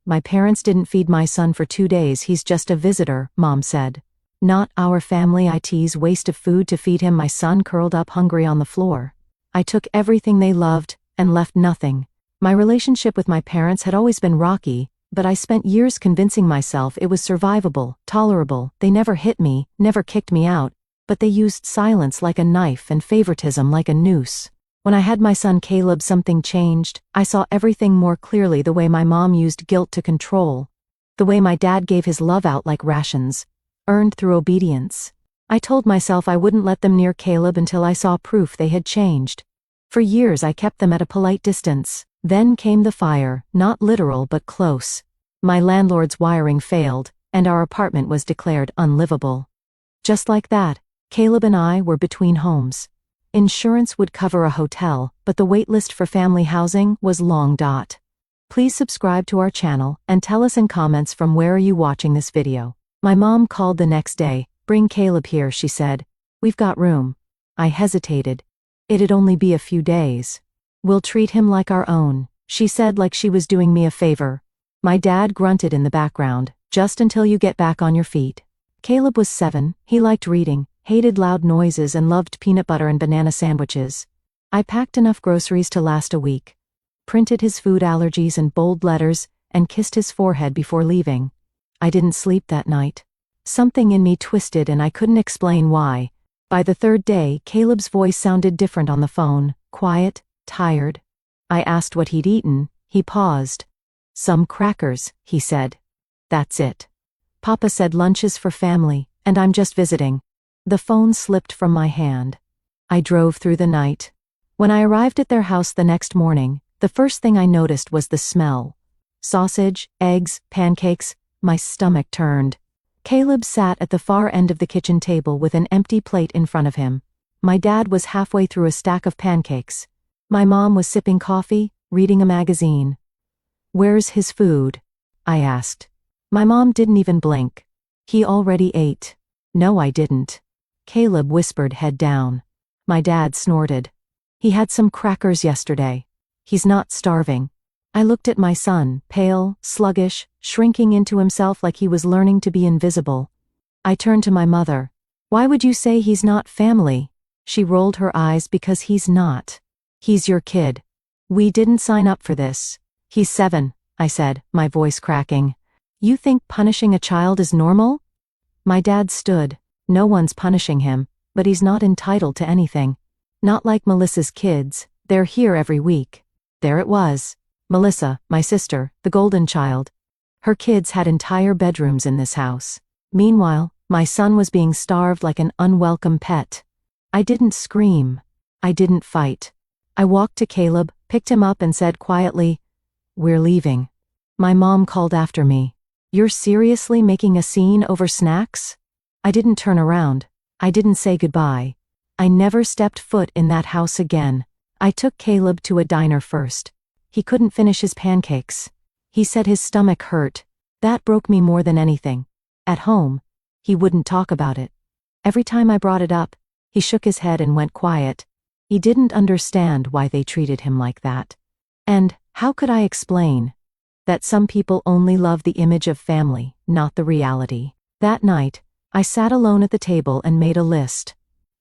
My parents didn't feed my son for 2 days, he's just a visitor, Mom said. Not our family, I tease. Waste of food to feed him. My son curled up hungry on the floor. I took everything they loved and left nothing. My relationship with my parents had always been rocky, but I spent years convincing myself it was survivable, tolerable. They never hit me, never kicked me out, but they used silence like a knife and favoritism like a noose. When I had my son Caleb, something changed. I saw everything more clearly: the way my mom used guilt to control, the way my dad gave his love out like rations, earned through obedience. I told myself I wouldn't let them near Caleb until I saw proof they had changed. For years I kept them at a polite distance. Then came the fire, not literal but close. My landlord's wiring failed, and our apartment was declared unlivable. Just like that, Caleb and I were between homes. Insurance would cover a hotel, but the waitlist for family housing was long. Please subscribe to our channel and tell us in comments from where are you watching this video. My mom called the next day. Bring Caleb here, she said. We've got room. I hesitated. It'd only be a few days. We'll treat him like our own, she said, like she was doing me a favor. My dad grunted in the background. Just until you get back on your feet. Caleb was 7, he liked reading, hated loud noises, and loved peanut butter and banana sandwiches. I packed enough groceries to last a week, printed his food allergies in bold letters, and kissed his forehead before leaving. I didn't sleep that night. Something in me twisted and I couldn't explain why. By the 3rd day, Caleb's voice sounded different on the phone, quiet, tired. I asked what he'd eaten. He paused. Some crackers, he said. That's it. Papa said lunch is for family, and I'm just visiting. The phone slipped from my hand. I drove through the night. When I arrived at their house the next morning, the first thing I noticed was the smell. Sausage, eggs, pancakes. My stomach turned. Caleb sat at the far end of the kitchen table with an empty plate in front of him. My dad was halfway through a stack of pancakes. My mom was sipping coffee, reading a magazine. Where's his food? I asked. My mom didn't even blink. He already ate. No, I didn't. Caleb whispered, head down. My dad snorted. He had some crackers yesterday. He's not starving. I looked at my son, pale, sluggish, shrinking into himself like he was learning to be invisible. I turned to my mother. Why would you say he's not family? She rolled her eyes. Because he's not. He's your kid. We didn't sign up for this. He's 7, I said, my voice cracking. You think punishing a child is normal? My dad stood. No one's punishing him, but he's not entitled to anything. Not like Melissa's kids. They're here every week. There it was. Melissa, my sister, the golden child. Her kids had entire bedrooms in this house. Meanwhile, my son was being starved like an unwelcome pet. I didn't scream. I didn't fight. I walked to Caleb, picked him up and said quietly, "We're leaving." My mom called after me. "You're seriously making a scene over snacks?" I didn't turn around. I didn't say goodbye. I never stepped foot in that house again. I took Caleb to a diner first. He couldn't finish his pancakes. He said his stomach hurt. That broke me more than anything. At home, he wouldn't talk about it. Every time I brought it up, he shook his head and went quiet. He didn't understand why they treated him like that. And how could I explain that some people only love the image of family, not the reality? That night, I sat alone at the table and made a list.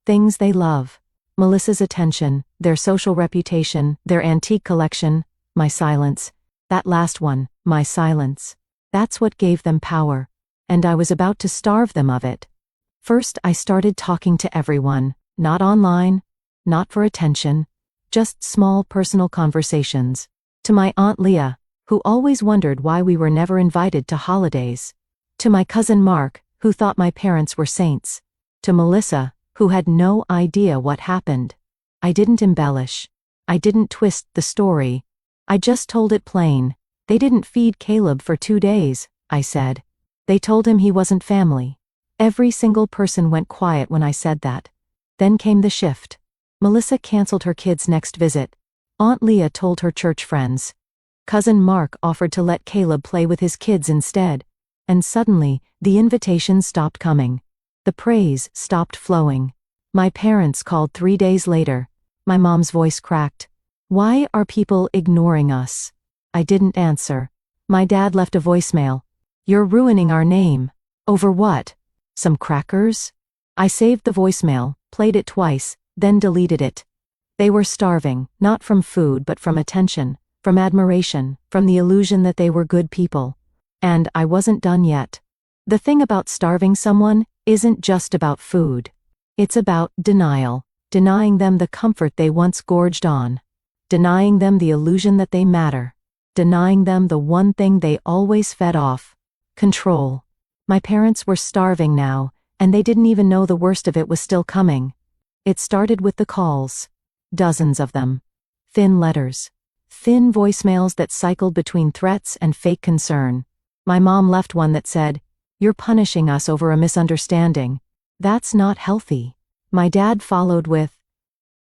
Things they love. Melissa's attention, their social reputation, their antique collection, my silence. That last one, my silence. That's what gave them power. And I was about to starve them of it. First, I started talking to everyone, not online, not for attention, just small personal conversations. To my Aunt Leah, who always wondered why we were never invited to holidays. To my cousin Mark, who thought my parents were saints. To Melissa, who had no idea what happened. I didn't embellish. I didn't twist the story. I just told it plain. They didn't feed Caleb for 2 days, I said. They told him he wasn't family. Every single person went quiet when I said that. Then came the shift. Melissa canceled her kids' next visit. Aunt Leah told her church friends. Cousin Mark offered to let Caleb play with his kids instead. And suddenly, the invitations stopped coming. The praise stopped flowing. My parents called 3 days later. My mom's voice cracked. Why are people ignoring us? I didn't answer. My dad left a voicemail. "You're ruining our name." "Over what? Some crackers?" I saved the voicemail, played it twice, then deleted it. They were starving, not from food but from attention, from admiration, from the illusion that they were good people. And I wasn't done yet. The thing about starving someone isn't just about food. It's about denial, denying them the comfort they once gorged on, denying them the illusion that they matter, denying them the one thing they always fed off: control. My parents were starving now, and they didn't even know the worst of it was still coming. It started with the calls. Dozens of them. Thin letters. Thin voicemails that cycled between threats and fake concern. My mom left one that said, "You're punishing us over a misunderstanding. That's not healthy." My dad followed with,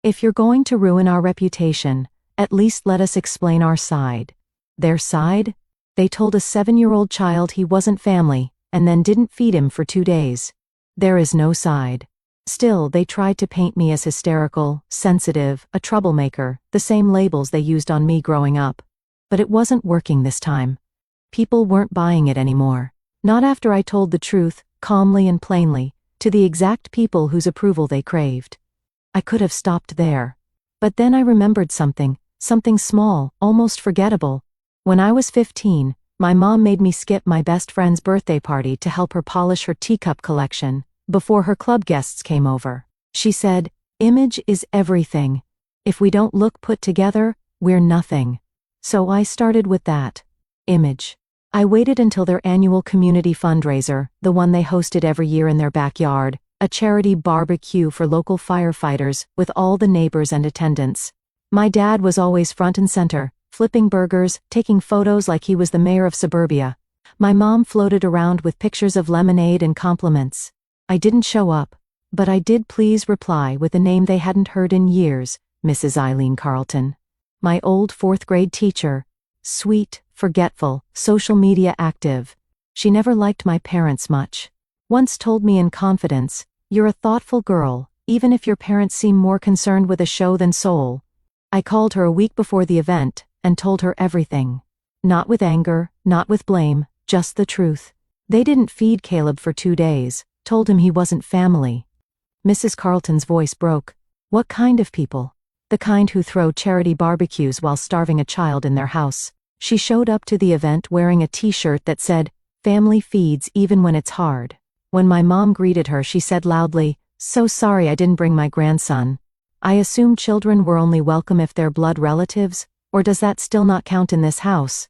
"If you're going to ruin our reputation, at least let us explain our side." Their side? They told a 7-year-old child he wasn't family, and then didn't feed him for 2 days. There is no side. Still, they tried to paint me as hysterical, sensitive, a troublemaker, the same labels they used on me growing up. But it wasn't working this time. People weren't buying it anymore. Not after I told the truth, calmly and plainly, to the exact people whose approval they craved. I could have stopped there. But then I remembered something small, almost forgettable. When I was 15, my mom made me skip my best friend's birthday party to help her polish her teacup collection, before her club guests came over. She said, "Image is everything. If we don't look put together, we're nothing." So I started with that. Image. I waited until their annual community fundraiser, the one they hosted every year in their backyard, a charity barbecue for local firefighters, with all the neighbors and attendants. My dad was always front and center, flipping burgers, taking photos like he was the mayor of suburbia. My mom floated around with pictures of lemonade and compliments. I didn't show up, but I did please reply with a name they hadn't heard in years, Mrs. Eileen Carlton. My old 4th grade teacher. Sweet, forgetful, social media active. She never liked my parents much. Once told me in confidence, "You're a thoughtful girl, even if your parents seem more concerned with a show than soul." I called her a week before the event, and told her everything. Not with anger, not with blame, just the truth. They didn't feed Caleb for 2 days, told him he wasn't family. Mrs. Carlton's voice broke. "What kind of people?" "The kind who throw charity barbecues while starving a child in their house." She showed up to the event wearing a t-shirt that said, "Family feeds even when it's hard." When my mom greeted her, she said loudly, "So sorry I didn't bring my grandson." I assume children were only welcome if they're blood relatives, or does that still not count in this house?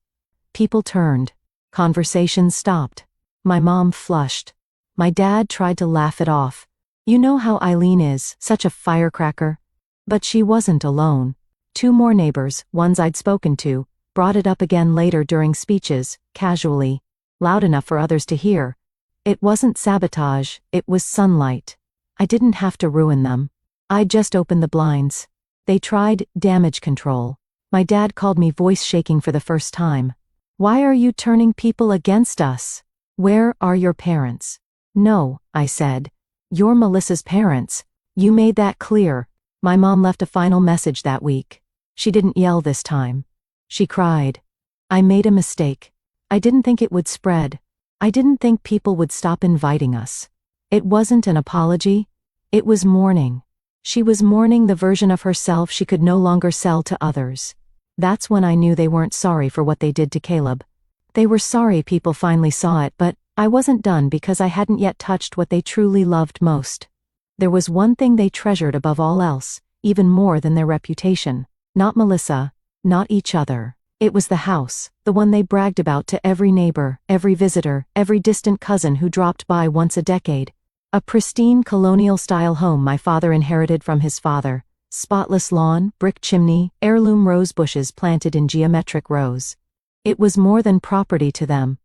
People turned. Conversations stopped. My mom flushed. My dad tried to laugh it off. "You know how Eileen is, such a firecracker." But she wasn't alone. 2 more neighbors, ones I'd spoken to, brought it up again later during speeches, casually, loud enough for others to hear. It wasn't sabotage, it was sunlight. I didn't have to ruin them. I'd just opened the blinds. They tried damage control. My dad called me, voice shaking for the first time. "Why are you turning people against us? Where are your parents?" "No," I said. "You're Melissa's parents. You made that clear." My mom left a final message that week. She didn't yell this time. She cried. "I made a mistake. I didn't think it would spread. I didn't think people would stop inviting us." It wasn't an apology. It was mourning. She was mourning the version of herself she could no longer sell to others. That's when I knew they weren't sorry for what they did to Caleb. They were sorry people finally saw it, but I wasn't done because I hadn't yet touched what they truly loved most. There was one thing they treasured above all else, even more than their reputation. Not Melissa, not each other. It was the house, the one they bragged about to every neighbor, every visitor, every distant cousin who dropped by once a decade. A pristine colonial-style home my father inherited from his father. Spotless lawn, brick chimney, heirloom rose bushes planted in geometric rows. It was more than property to them.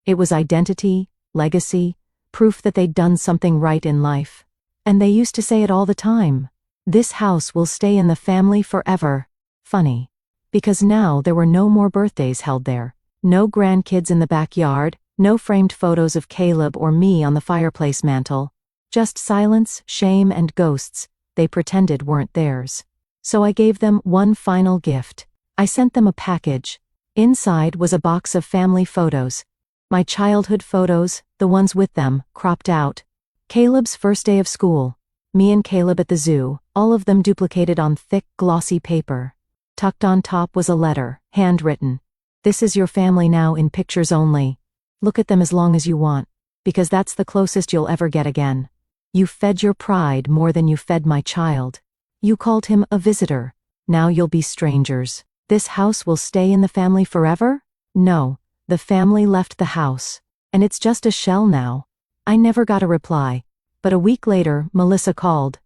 It was identity, legacy, proof that they'd done something right in life. And they used to say it all the time. "This house will stay in the family forever." Funny. Because now there were no more birthdays held there. No grandkids in the backyard, no framed photos of Caleb or me on the fireplace mantel. Just silence, shame, and ghosts they pretended weren't theirs. So I gave them one final gift. I sent them a package. Inside was a box of family photos. My childhood photos, the ones with them, cropped out. Caleb's first day of school. Me and Caleb at the zoo, all of them duplicated on thick, glossy paper. Tucked on top was a letter, handwritten. This is your family now in pictures only. Look at them as long as you want, because that's the closest you'll ever get again. You fed your pride more than you fed my child. You called him a visitor. Now you'll be strangers. This house will stay in the family forever? No, the family left the house. And it's just a shell now. I never got a reply. But a week later, Melissa called.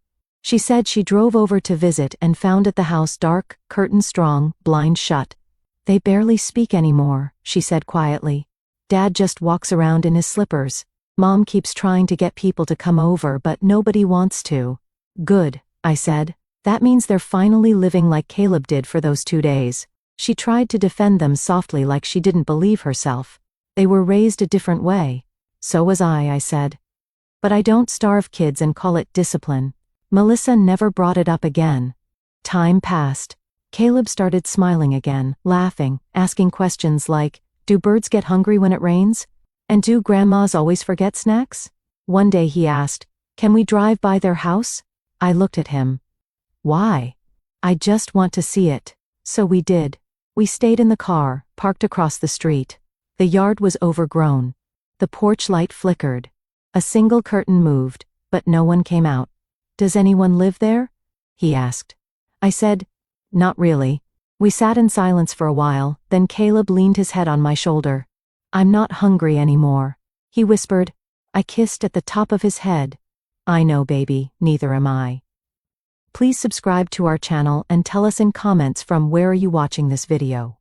She said she drove over to visit and found at the house dark, curtains strong, blinds shut. They barely speak anymore, she said quietly. Dad just walks around in his slippers. Mom keeps trying to get people to come over but nobody wants to. Good, I said. That means they're finally living like Caleb did for those 2 days. She tried to defend them softly like she didn't believe herself. They were raised a different way. So was I said. But I don't starve kids and call it discipline. Melissa never brought it up again. Time passed. Caleb started smiling again, laughing, asking questions like, do birds get hungry when it rains? And do grandmas always forget snacks? One day he asked, can we drive by their house? I looked at him. Why? I just want to see it. So we did. We stayed in the car, parked across the street. The yard was overgrown. The porch light flickered. A single curtain moved, but no one came out. Does anyone live there? He asked. I said, not really. We sat in silence for a while, then Caleb leaned his head on my shoulder. I'm not hungry anymore, he whispered. I kissed at the top of his head. I know, baby, neither am I. Please subscribe to our channel and tell us in comments from where are you watching this video.